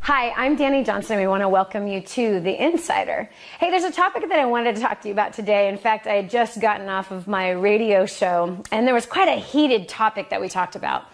Hi, I'm Danny Johnson, and we want to welcome you to The Insider. Hey, there's a topic that I wanted to talk to you about today. In fact, I had just gotten off of my radio show, and there was quite a heated topic that we talked about.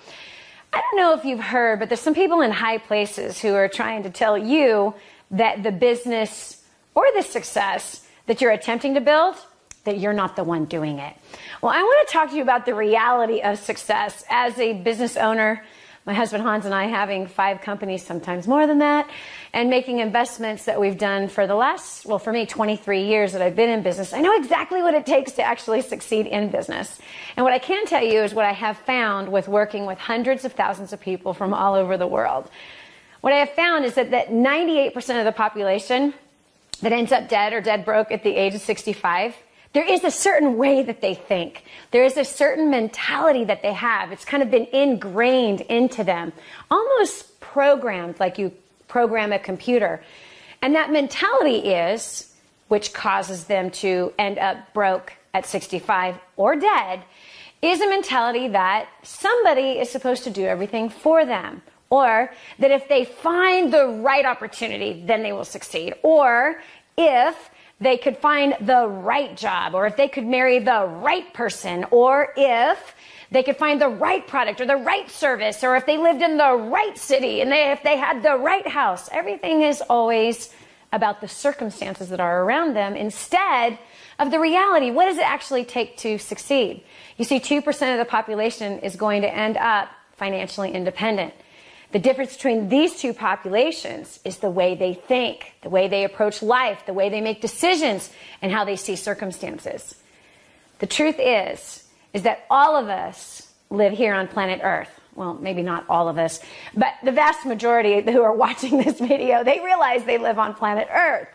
I don't know if you've heard, but there's some people in high places who are trying to tell you that the business or the success that you're attempting to build, that you're not the one doing it. Well, I want to talk to you about the reality of success as a business owner. My husband Hans and I having 5 companies, sometimes more than that, and making investments that we've done for the last, well, for me, 23 years that I've been in business. I know exactly what it takes to actually succeed in business. And what I can tell you is what I have found with working with hundreds of thousands of people from all over the world. What I have found is that 98% of the population that ends up dead or dead broke at the age of 65, there is a certain way that they think. There is a certain mentality that they have. It's kind of been ingrained into them, almost programmed like you program a computer. And that mentality is, which causes them to end up broke at 65 or dead, is a mentality that somebody is supposed to do everything for them. Or that if they find the right opportunity, then they will succeed. Or if they could find the right job, or if they could marry the right person, or if they could find the right product or the right service, or if they lived in the right city and if they had the right house. Everything is always about the circumstances that are around them instead of the reality. What does it actually take to succeed? You see, 2% of the population is going to end up financially independent. The difference between these two populations is the way they think, the way they approach life, the way they make decisions, and how they see circumstances. The truth is that all of us live here on planet Earth. Well, maybe not all of us, but the vast majority who are watching this video, they realize they live on planet Earth.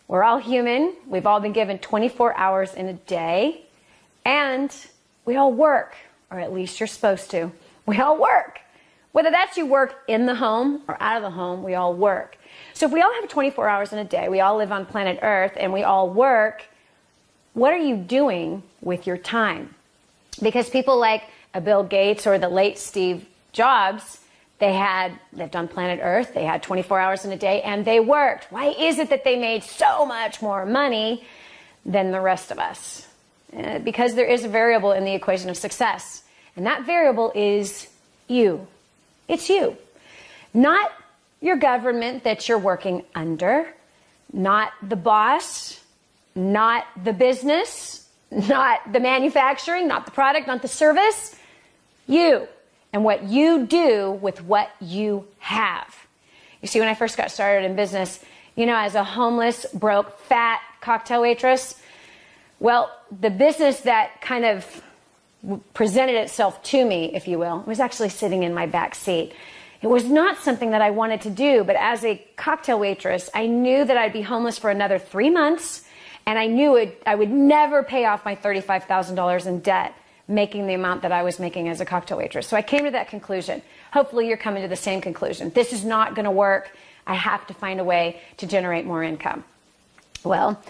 We're all human. We've all been given 24 hours in a day, and we all work, or at least you're supposed to. We all work. Whether that's you work in the home or out of the home, we all work. So if we all have 24 hours in a day, we all live on planet Earth, and we all work, what are you doing with your time? Because people like Bill Gates or the late Steve Jobs, they lived on planet Earth, they had 24 hours in a day, and they worked. Why is it that they made so much more money than the rest of us? Because there is a variable in the equation of success, and that variable is you. It's you, not your government that you're working under, not the boss, not the business, not the manufacturing, not the product, not the service. You and what you do with what you have. You see, when I first got started in business, as a homeless, broke, fat cocktail waitress, well, the business that kind of presented itself to me, if you will, was actually sitting in my back seat. It was not something that I wanted to do, but as a cocktail waitress, I knew that I'd be homeless for another 3 months, and I knew I would never pay off my $35,000 in debt, making the amount that I was making as a cocktail waitress. So I came to that conclusion. Hopefully you're coming to the same conclusion. This is not going to work. I have to find a way to generate more income. Well,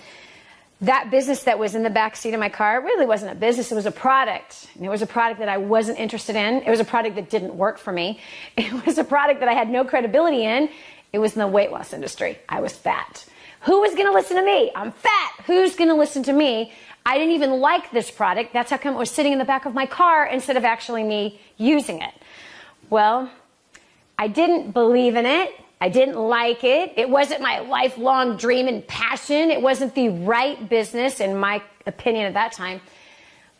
that business that was in the back seat of my car really wasn't a business. It was a product. And it was a product that I wasn't interested in. It was a product that didn't work for me. It was a product that I had no credibility in. It was in the weight loss industry. I was fat. Who was going to listen to me? I'm fat. Who's going to listen to me? I didn't even like this product. That's how come it was sitting in the back of my car instead of actually me using it. Well, I didn't believe in it. I didn't like it. It wasn't my lifelong dream and passion. It wasn't the right business, in my opinion at that time.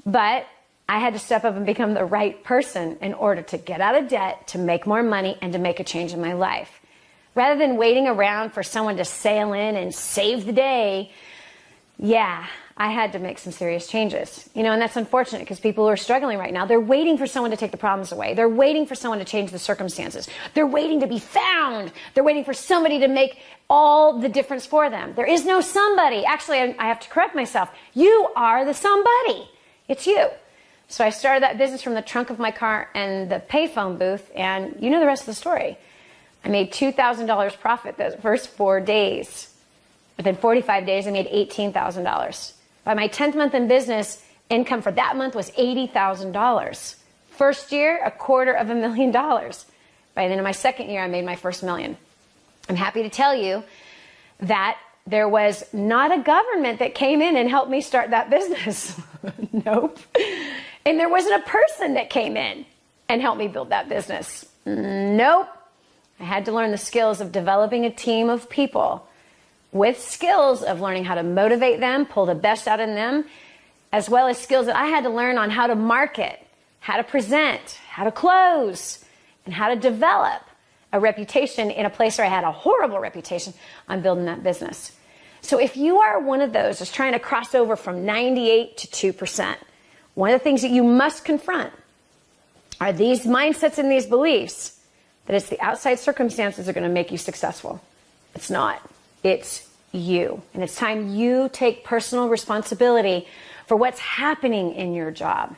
But I had to step up and become the right person in order to get out of debt, to make more money, and to make a change in my life. Rather than waiting around for someone to sail in and save the day, I had to make some serious changes. And that's unfortunate because people who are struggling right now, they're waiting for someone to take the problems away. They're waiting for someone to change the circumstances. They're waiting to be found. They're waiting for somebody to make all the difference for them. There is no somebody. Actually, I have to correct myself. You are the somebody. It's you. So I started that business from the trunk of my car and the payphone booth, and you know the rest of the story. I made $2,000 profit those first 4 days. Within 45 days, I made $18,000. By my 10th month in business, income for that month was $80,000. First year, $250,000. By the end of my second year, I made my first $1 million. I'm happy to tell you that there was not a government that came in and helped me start that business. Nope. And there wasn't a person that came in and helped me build that business. Nope. I had to learn the skills of developing a team of people with skills of learning how to motivate them, pull the best out in them, as well as skills that I had to learn on how to market, how to present, how to close, and how to develop a reputation in a place where I had a horrible reputation on building that business. So if you are one of those that's trying to cross over from 98 to 2%, one of the things that you must confront are these mindsets and these beliefs that it's the outside circumstances that are going to make you successful. It's not. It's you. And it's time you take personal responsibility for what's happening in your job.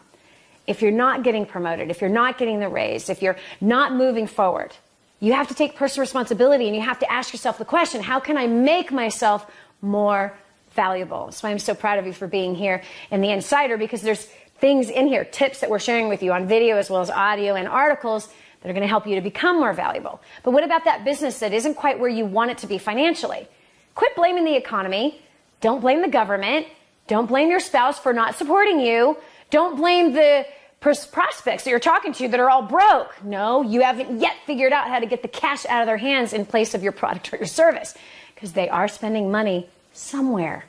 If you're not getting promoted, if you're not getting the raise, if you're not moving forward, you have to take personal responsibility and you have to ask yourself the question, how can I make myself more valuable? That's why I'm so proud of you for being here in the Insider, because there's things in here, tips that we're sharing with you on video as well as audio and articles that are going to help you to become more valuable. But what about that business that isn't quite where you want it to be financially? Quit blaming the economy. Don't blame the government. Don't blame your spouse for not supporting you. Don't blame the prospects that you're talking to that are all broke. No, you haven't yet figured out how to get the cash out of their hands in place of your product or your service, because they are spending money somewhere.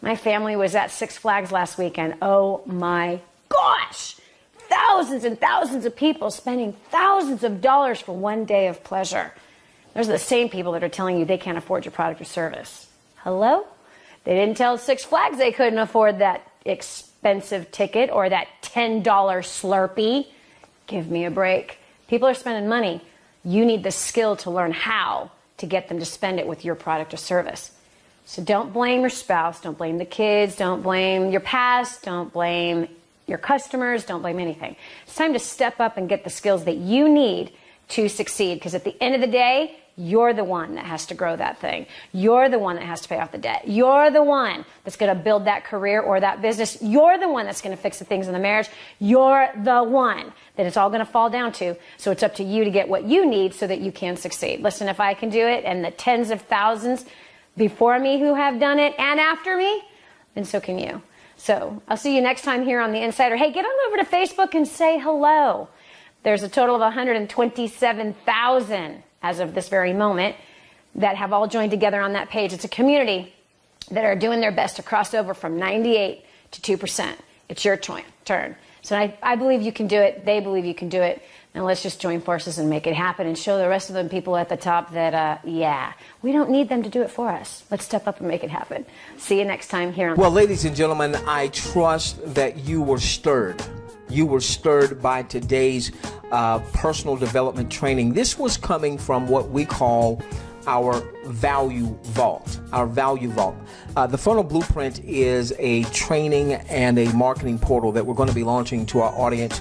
My family was at Six Flags last weekend. Oh my gosh. Thousands and thousands of people spending thousands of dollars for one day of pleasure. Those are the same people that are telling you they can't afford your product or service. Hello? They didn't tell Six Flags they couldn't afford that expensive ticket or that $10 Slurpee. Give me a break. People are spending money. You need the skill to learn how to get them to spend it with your product or service. So don't blame your spouse. Don't blame the kids. Don't blame your past. Don't blame your customers, don't blame anything. It's time to step up and get the skills that you need to succeed, because at the end of the day, you're the one that has to grow that thing. You're the one that has to pay off the debt. You're the one that's going to build that career or that business. You're the one that's going to fix the things in the marriage. You're the one that it's all going to fall down to. So it's up to you to get what you need so that you can succeed. Listen, if I can do it and the tens of thousands before me who have done it and after me, then so can you. So I'll see you next time here on The Insider. Hey, get on over to Facebook and say hello. There's a total of 127,000 as of this very moment that have all joined together on that page. It's a community that are doing their best to cross over from 98 to 2%. It's your turn. So I believe you can do it. They believe you can do it. Now let's just join forces and make it happen and show the rest of the people at the top that, yeah, we don't need them to do it for us. Let's step up and make it happen. See you next time here on... Well, ladies and gentlemen, I trust that you were stirred. You were stirred by today's personal development training. This was coming from what we call our value vault. Our value vault. The Funnel Blueprint is a training and a marketing portal that we're going to be launching to our audience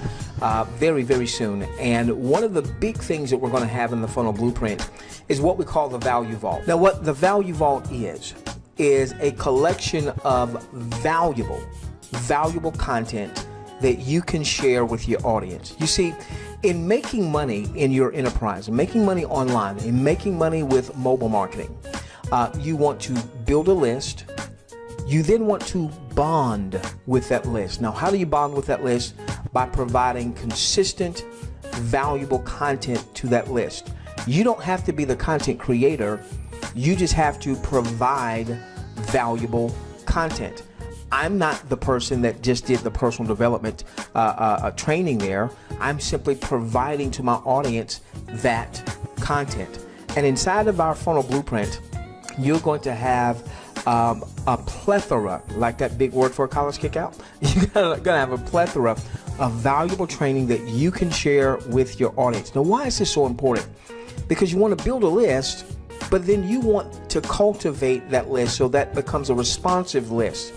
very, very soon. And one of the big things that we're going to have in the Funnel Blueprint is what we call the value vault. Now, what the value vault is a collection of valuable content that you can share with your audience. You see, in making money in your enterprise, in making money online, in making money with mobile marketing, you want to build a list. You then want to bond with that list. Now, how do you bond with that list? By providing consistent, valuable content to that list. You don't have to be the content creator. You just have to provide valuable content. I'm not the person that just did the personal development training there. I'm simply providing to my audience that content. And inside of our Funnel Blueprint, you're going to have a plethora, like that big word for a college kickout. You're going to have a plethora of valuable training that you can share with your audience. Now, why is this so important? Because you want to build a list, but then you want to cultivate that list so that becomes a responsive list.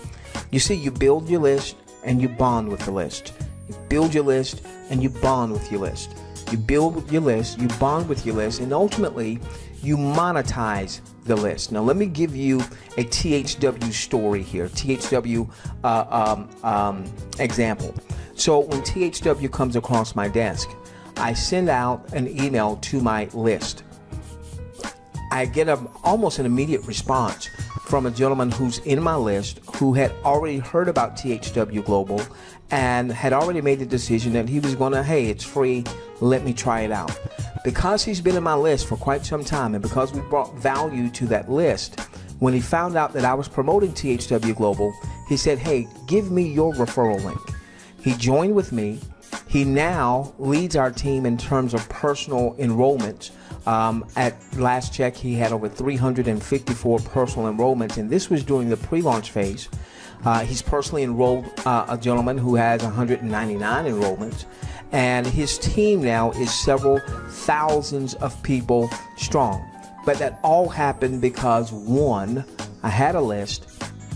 You see, you build your list and you bond with the list. You build your list and you bond with your list. You build your list, you bond with your list, and ultimately you monetize the list. Now, let me give you a THW story here, THW example. So when THW comes across my desk, I send out an email to my list. I get almost an immediate response from a gentleman who's in my list who had already heard about THW Global and had already made the decision that he was going to, hey, it's free, let me try it out. Because he's been in my list for quite some time and because we brought value to that list, when he found out that I was promoting THW Global, he said, hey, give me your referral link. He joined with me. He now leads our team in terms of personal enrollments. At last check, he had over 354 personal enrollments, and this was during the pre-launch phase. He's personally enrolled a gentleman who has 199 enrollments, and his team now is several thousands of people strong. But that all happened because, one, I had a list,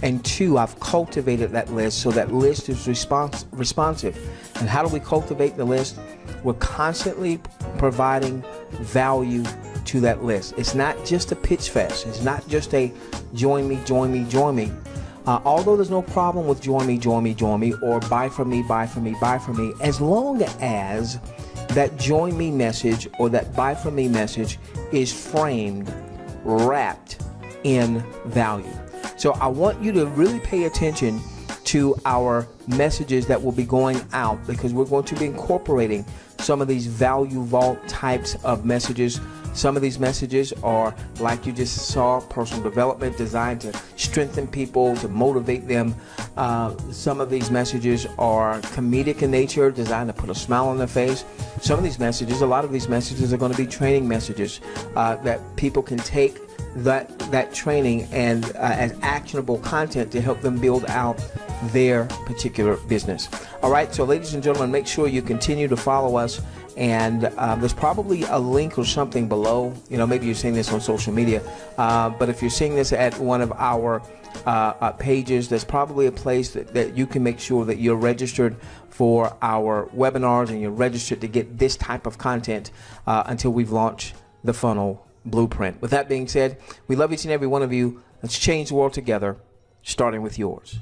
and two, I've cultivated that list so that list is responsive. And how do we cultivate the list? We're constantly providing value to that list. It's not just a pitch fest. It's not just a join me, join me, join me. Although there's no problem with join me, join me, join me, or buy from me, buy from me, buy from me, as long as that join me message or that buy from me message is framed, wrapped in value. So I want you to really pay attention to our messages that will be going out, because we're going to be incorporating some of these value vault types of messages. Some of these messages are, like you just saw, personal development designed to strengthen people, to motivate them. Some of these messages are comedic in nature, designed to put a smile on their face. Some of these messages, a lot of these messages are going to be training messages that people can take that training and as actionable content to help them build out their particular business. All right, so ladies and gentlemen, make sure you continue to follow us, and there's probably a link or something below. You know, maybe you're seeing this on social media, but if you're seeing this at one of our pages, there's probably a place that you can make sure that you're registered for our webinars and you're registered to get this type of content until we've launched the funnel blueprint. With that being said, we love each and every one of you. Let's change the world together, starting with yours.